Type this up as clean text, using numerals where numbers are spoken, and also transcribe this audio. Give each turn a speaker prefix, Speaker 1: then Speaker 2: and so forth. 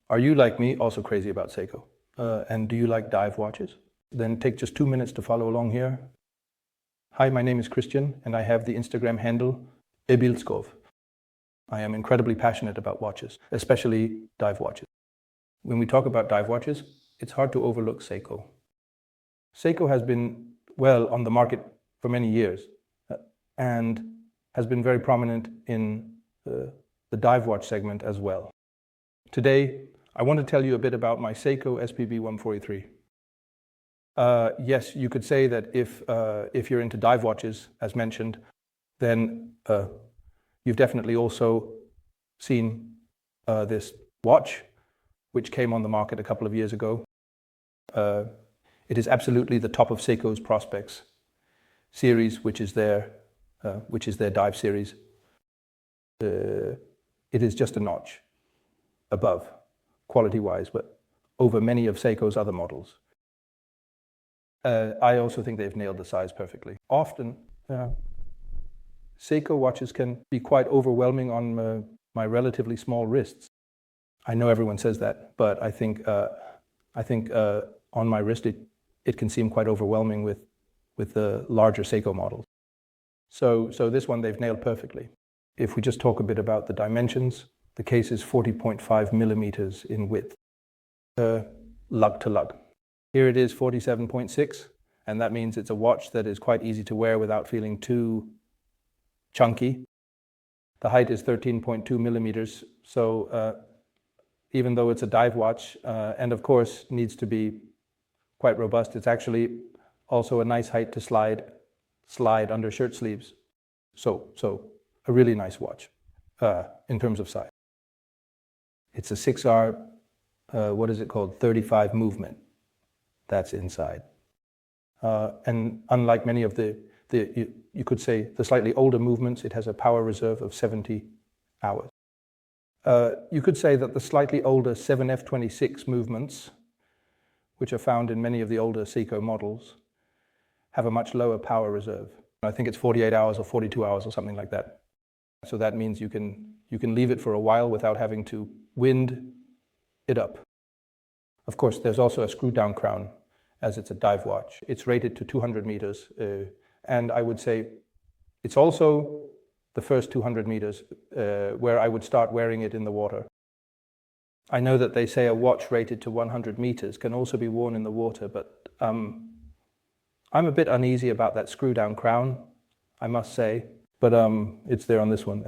Speaker 1: Are you, like me, also crazy about Seiko? And do you like dive watches? Then take just 2 minutes to follow along here. Hi, my name is Christian, and I have the Instagram handle Ebilskov. I am incredibly passionate about watches, especially dive watches. When we talk about dive watches, it's hard to overlook Seiko. Seiko has been, well, on the market for many years and has been very prominent in the dive watch segment as well. Today, I want to tell you a bit about my Seiko SPB143. Yes, you could say that if you're into dive watches, as mentioned, then you've definitely also seen this watch, which came on the market a couple of years ago. It is absolutely the top of Seiko's Prospects series, which is their dive series. It is just a notch above, quality-wise, but over many of Seiko's other models. I also think they've nailed the size perfectly. Often, Seiko watches can be quite overwhelming on my relatively small wrists. I know everyone says that, but I think on my wrist it can seem quite overwhelming with the larger Seiko models. So this one they've nailed perfectly. If we just talk a bit about the dimensions, the case is 40.5 millimeters in width, lug to lug. Here it is 47.6, and that means it's a watch that is quite easy to wear without feeling too chunky. The height is 13.2 millimeters, so even though it's a dive watch, and of course needs to be quite robust, it's actually also a nice height to slide under shirt sleeves. So a really nice watch in terms of size. It's a 6R, what is it called, 35 movement. That's inside. And unlike many of you could say the slightly older movements, it has a power reserve of 70 hours. You could say that the slightly older 7F26 movements, which are found in many of the older Seiko models, have a much lower power reserve. I think it's 48 hours or 42 hours or something like that. So that means you can leave it for a while without having to wind it up. Of course, there's also a screw-down crown, as it's a dive watch. It's rated to 200 meters, and I would say it's also the first 200 meters where I would start wearing it in the water. I know that they say a watch rated to 100 meters can also be worn in the water, but I'm a bit uneasy about that screw-down crown, I must say, but it's there on this one.